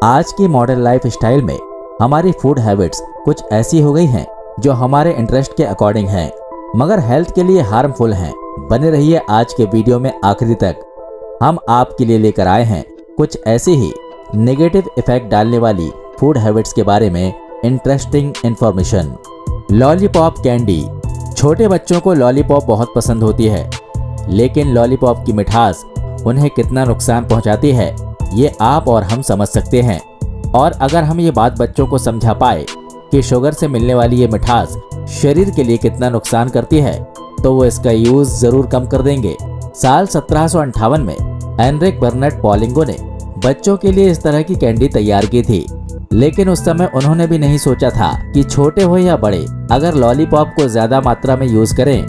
आज की modern life style में हमारी फूड हैबिट्स कुछ ऐसी हो गई हैं जो हमारे इंटरेस्ट के अकॉर्डिंग हैं, मगर हेल्थ के लिए हार्मफुल हैं। बने रहिए आज के वीडियो में आखिरी तक। हम आपके लिए लेकर आए हैं कुछ ऐसी ही नेगेटिव इफेक्ट डालने वाली फूड हैबिट्स के बारे में इंटरेस्टिंग इंफॉर्मेशन। Lollipop candy. छोटे बच्चों को लॉलीपॉप बहुत पसंद होती है, लेकिन लॉलीपॉप की मिठास उन्हें कितना नुकसान पहुंचाती है ये आप और हम समझ सकते हैं। और अगर हम ये बात बच्चों को समझा पाए कि शुगर से मिलने वाली ये मिठास शरीर के लिए कितना नुकसान करती है, तो वो इसका यूज जरूर कम कर देंगे। साल 1758 में एनरिक बर्नर्ड पॉलिंगो ने बच्चों के लिए इस तरह की कैंडी तैयार की थी, लेकिन उस समय उन्होंने भी नहीं सोचा था कि छोटे हो या बड़े अगर लॉलीपॉप को ज्यादा मात्रा में यूज करें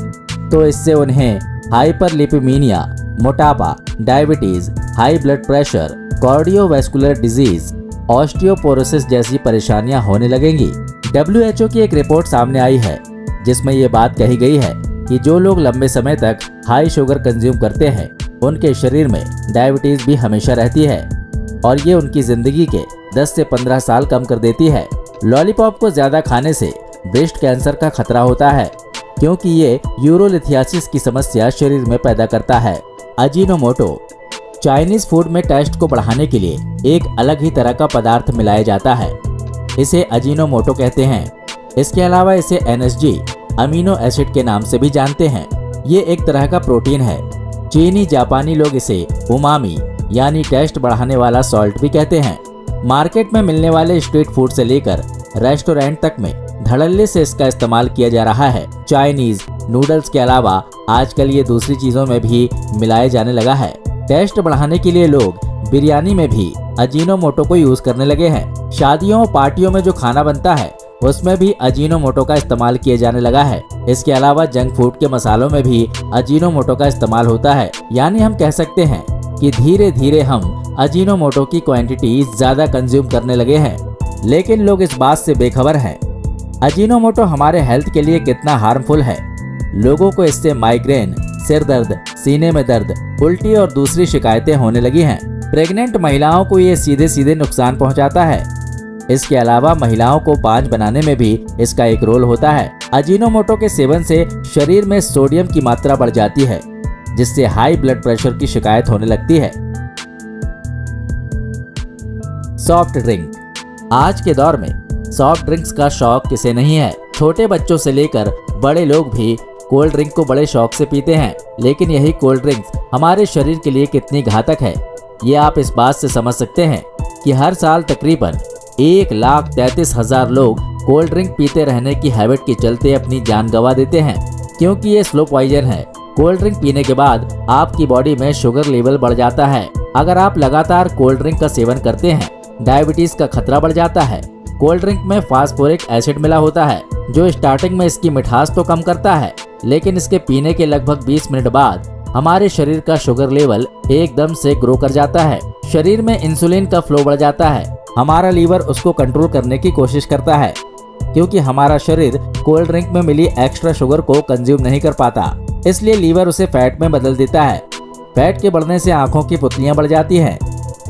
तो इससे उन्हें हाइपरलिपिमीनिया, मोटापा, diabetes, high blood pressure, cardiovascular disease, osteoporosis जैसी परेशानियां होने लगेंगी। WHO की एक रिपोर्ट सामने आई है जिसमें ये बात कही गई है कि जो लोग लंबे समय तक हाई शुगर कंज्यूम करते हैं उनके शरीर में डायबिटीज भी हमेशा रहती है और ये उनकी जिंदगी के 10 से 15 साल कम कर देती है। लॉलीपॉप को ज्यादा खाने से ब्रेस्ट कैंसर का खतरा होता है, क्योंकि ये यूरोलिथियासिस की समस्या शरीर में पैदा करता है। अजीनोमोटो। चाइनीज फूड में टेस्ट को बढ़ाने के लिए एक अलग ही तरह का पदार्थ मिलाया जाता है, इसे अजीनोमोटो कहते हैं। इसके अलावा इसे NSG अमीनो एसिड के नाम से भी जानते हैं। ये एक तरह का प्रोटीन है। चीनी जापानी लोग इसे उमामी यानी टेस्ट बढ़ाने वाला सॉल्ट भी कहते हैं। मार्केट में मिलने वाले स्ट्रीट फूड से लेकर रेस्टोरेंट तक में धड़ल्ले से इसका इस्तेमाल किया जा रहा है। चाइनीज नूडल्स के अलावा आजकल ये दूसरी चीजों में भी मिलाया जाने लगा है। टेस्ट बढ़ाने के लिए लोग बिरयानी में भी अजीनोमोटो को यूज करने लगे हैं। शादियों पार्टियों में जो खाना बनता है उसमें भी अजीनोमोटो का इस्तेमाल किया जाने लगा है। इसके अलावा जंक फूड के मसालों में भी अजीनोमोटो का इस्तेमाल होता है। यानी हम कह सकते हैं कि धीरे धीरे हम अजीनोमोटो की क्वांटिटी ज्यादा कंज्यूम करने लगे हैं, लेकिन लोग इस बात से बेखबर हैं अजीनोमोटो हमारे हेल्थ के लिए कितना हार्मफुल है। लोगों को इससे माइग्रेन, सिर दर्द, सीने में दर्द, उल्टी और दूसरी शिकायतें होने लगी हैं। प्रेग्नेंट महिलाओं को ये सीधे सीधे नुकसान पहुंचाता है। इसके अलावा महिलाओं को बांझ बनाने में भी इसका एक रोल होता है। अजीनोमोटो के सेवन से शरीर में सोडियम की मात्रा बढ़ जाती है, जिससे हाई ब्लड प्रेशर की शिकायत होने लगती है। Soft drink. आज के दौर में सॉफ्ट ड्रिंक्स का शौक किसे नहीं है। छोटे बच्चों से लेकर बड़े लोग भी कोल्ड ड्रिंक को बड़े शौक से पीते हैं, लेकिन यही कोल्ड ड्रिंक्स हमारे शरीर के लिए कितनी घातक है ये आप इस बात से समझ सकते हैं कि हर साल तकरीबन 1,33,000 लोग कोल्ड ड्रिंक पीते रहने की हैबिट के चलते अपनी जान गंवा देते हैं, क्योंकि ये स्लो पॉइजन है। कोल्ड ड्रिंक पीने के बाद आपकी बॉडी में शुगर लेवल बढ़ जाता है। अगर आप लगातार कोल्ड ड्रिंक का सेवन करते हैं, डायबिटीज का खतरा बढ़ जाता है। कोल्ड ड्रिंक में फास्फोरिक एसिड मिला होता है, जो स्टार्टिंग में इसकी मिठास तो कम करता है, लेकिन इसके पीने के लगभग 20 मिनट बाद हमारे शरीर का शुगर लेवल एकदम से ग्रो कर जाता है। शरीर में इंसुलिन का फ्लो बढ़ जाता है। हमारा लीवर उसको कंट्रोल करने की कोशिश करता है, क्योंकि हमारा शरीर कोल्ड ड्रिंक में मिली एक्स्ट्रा शुगर को कंज्यूम नहीं कर पाता, इसलिए लीवर उसे फैट में बदल देता है। फैट के बढ़ने से आंखों की पुतलियां बढ़ जाती हैं।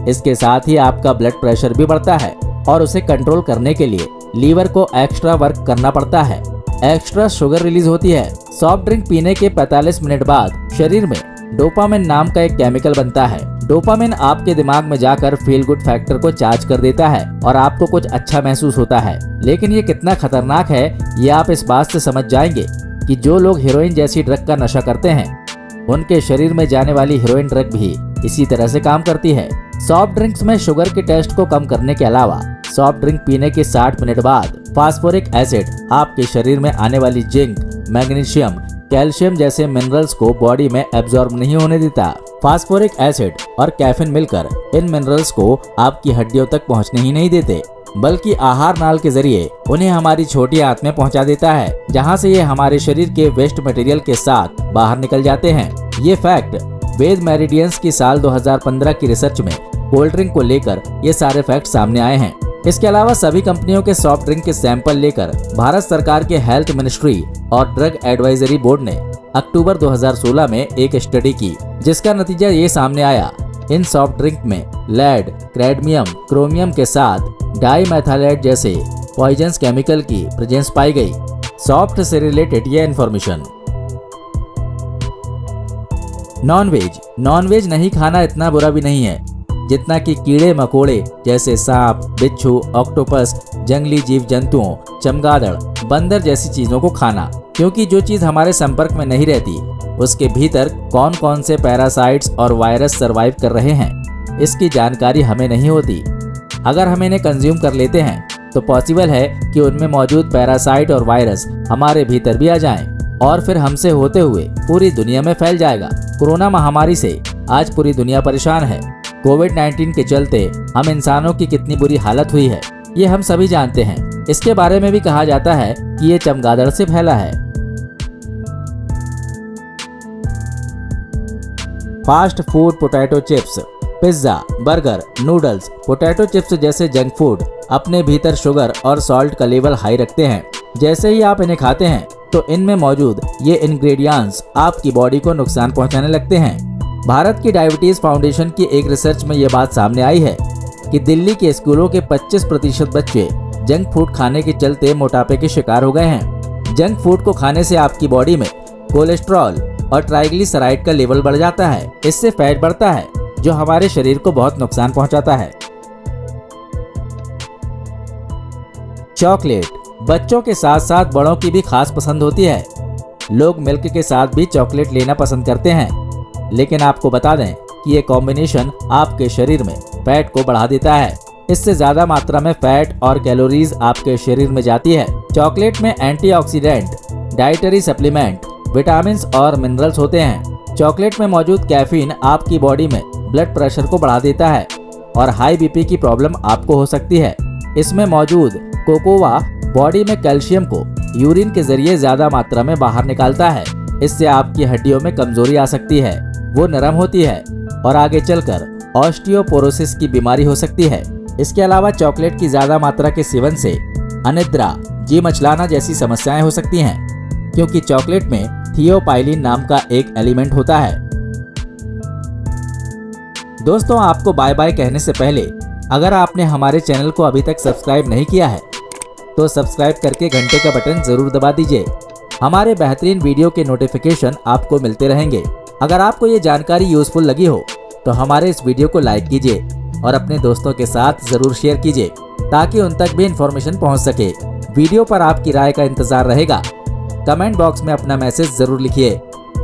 इसके साथ ही आपका ब्लड प्रेशर भी बढ़ता है और उसे कंट्रोल करने के लिए लीवर को एक्स्ट्रा वर्क करना पड़ता है। एक्स्ट्रा शुगर रिलीज होती है। सॉफ्ट ड्रिंक पीने के 45 मिनट बाद शरीर में डोपामिन नाम का एक केमिकल बनता है। डोपामिन आपके दिमाग में जाकर फील गुड फैक्टर को चार्ज कर देता है और आपको कुछ अच्छा महसूस होता है। लेकिन ये कितना खतरनाक है ये आप इस बात से समझ जाएंगे कि जो लोग हेरोइन जैसी ड्रग का नशा करते हैं उनके शरीर में जाने वाली हेरोइन ड्रग भी इसी तरह से काम करती है। सॉफ्ट ड्रिंक्स में शुगर के टेस्ट को कम करने के अलावा सॉफ्ट ड्रिंक पीने के 60 मिनट बाद फास्फोरिक एसिड आपके शरीर में आने वाली जिंक, मैग्नीशियम, कैल्शियम जैसे मिनरल्स को बॉडी में एब्जॉर्ब नहीं होने देता। फास्फोरिक एसिड और कैफीन मिलकर इन मिनरल्स को आपकी हड्डियों तक पहुंचने ही नहीं देते, बल्कि आहार नाल के जरिए उन्हें हमारी छोटी आंत में पहुंचा देता है, जहां से ये हमारे शरीर के वेस्ट मटेरियल के साथ बाहर निकल जाते हैं। ये फैक्ट वेद मेरिडियंस की साल 2015 की रिसर्च में कोल्ड ड्रिंक को लेकर ये सारे फैक्ट सामने आए हैं। इसके अलावा सभी कंपनियों के सॉफ्ट ड्रिंक के सैंपल लेकर भारत सरकार के हेल्थ मिनिस्ट्री और ड्रग एडवाइजरी बोर्ड ने अक्टूबर 2016 में एक स्टडी की, जिसका नतीजा ये सामने आया इन सॉफ्ट ड्रिंक में लेड, कैडमियम, क्रोमियम के साथ डाईमेथाइलेट जैसे पॉइजनस केमिकल की प्रेजेंस पाई गई। सॉफ्ट से रिलेटेड ये इन्फॉर्मेशन। नॉनवेज नहीं खाना इतना बुरा भी नहीं है जितना कि कीड़े मकोड़े जैसे सांप, बिच्छू, ऑक्टोपस, जंगली जीव जंतुओं, चमगादड़, बंदर जैसी चीजों को खाना, क्योंकि जो चीज हमारे संपर्क में नहीं रहती उसके भीतर कौन कौन से पैरासाइट्स और वायरस सरवाइव कर रहे हैं इसकी जानकारी हमें नहीं होती। अगर हम इन्हें कंज्यूम कर लेते हैं तो पॉसिबल है कि उनमें मौजूद पैरासाइट और वायरस हमारे भीतर भी आ जाएं और फिर हमसे होते हुए पूरी दुनिया में फैल जाएगा। कोरोना महामारी से आज पूरी दुनिया परेशान है। कोविड-19 के चलते हम इंसानों की कितनी बुरी हालत हुई है ये हम सभी जानते हैं। इसके बारे में भी कहा जाता है कि ये चमगादड़ से फैला है। Fast food, potato chips, pizza, burger, noodles, potato chips जैसे जंक फूड अपने भीतर शुगर और सॉल्ट का लेवल हाई रखते हैं। जैसे ही आप इन्हें खाते हैं तो इनमें मौजूद ये इंग्रेडिएंट्स आपकी बॉडी को नुकसान पहुंचाने लगते हैं। भारत की डायबिटीज फाउंडेशन की एक रिसर्च में ये बात सामने आई है कि दिल्ली के स्कूलों के 25% बच्चे जंक फूड खाने के चलते मोटापे के शिकार हो गए हैं। जंक फूड को खाने से आपकी बॉडी में कोलेस्ट्रॉल और ट्राइग्लिसराइड का लेवल बढ़ जाता है। इससे फैट बढ़ता है जो हमारे शरीर को बहुत नुकसान पहुंचाता है। चॉकलेट बच्चों के साथ साथ बड़ों की भी खास पसंद होती है। लोग मिल्क के साथ भी चॉकलेट लेना पसंद करते हैं, लेकिन आपको बता दें कि ये कॉम्बिनेशन आपके शरीर में फैट को बढ़ा देता है। इससे ज्यादा मात्रा में फैट और कैलोरीज आपके शरीर में जाती है। चॉकलेट में एंटीऑक्सीडेंट, डाइटरी सप्लीमेंट, विटामिन और मिनरल्स होते हैं। चॉकलेट में मौजूद कैफीन आपकी बॉडी में ब्लड प्रेशर को बढ़ा देता है और हाई बीपी की प्रॉब्लम आपको हो सकती है। इसमें मौजूद कोकोआ बॉडी में कैल्शियम को यूरिन के जरिए ज्यादा मात्रा में बाहर निकालता है। इससे आपकी हड्डियों में कमजोरी आ सकती है, वो नरम होती है और आगे चलकर ऑस्टियोपोरोसिस की बीमारी हो सकती है। इसके अलावा चॉकलेट की ज्यादा मात्रा के सेवन से अनिद्रा, जी मचलाना जैसी समस्याएं हो सकती हैं, क्योंकि चॉकलेट में थियोपाइलिन नाम का एक एलिमेंट होता है। दोस्तों, आपको बाय बाय कहने से पहले अगर आपने हमारे चैनल को अभी तक सब्सक्राइब नहीं किया है तो सब्सक्राइब करके घंटे का बटन जरूर दबा दीजिए। हमारे बेहतरीन वीडियो के नोटिफिकेशन आपको मिलते रहेंगे। अगर आपको ये जानकारी यूजफुल लगी हो तो हमारे इस वीडियो को लाइक कीजिए और अपने दोस्तों के साथ जरूर शेयर कीजिए ताकि उन तक भी इंफॉर्मेशन पहुंच सके। वीडियो पर आपकी राय का इंतजार रहेगा। कमेंट बॉक्स में अपना मैसेज जरूर लिखिए।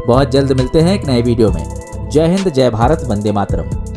बहुत जल्द मिलते हैं एक नए वीडियो में। जय हिंद, जय भारत, वंदे मातरम।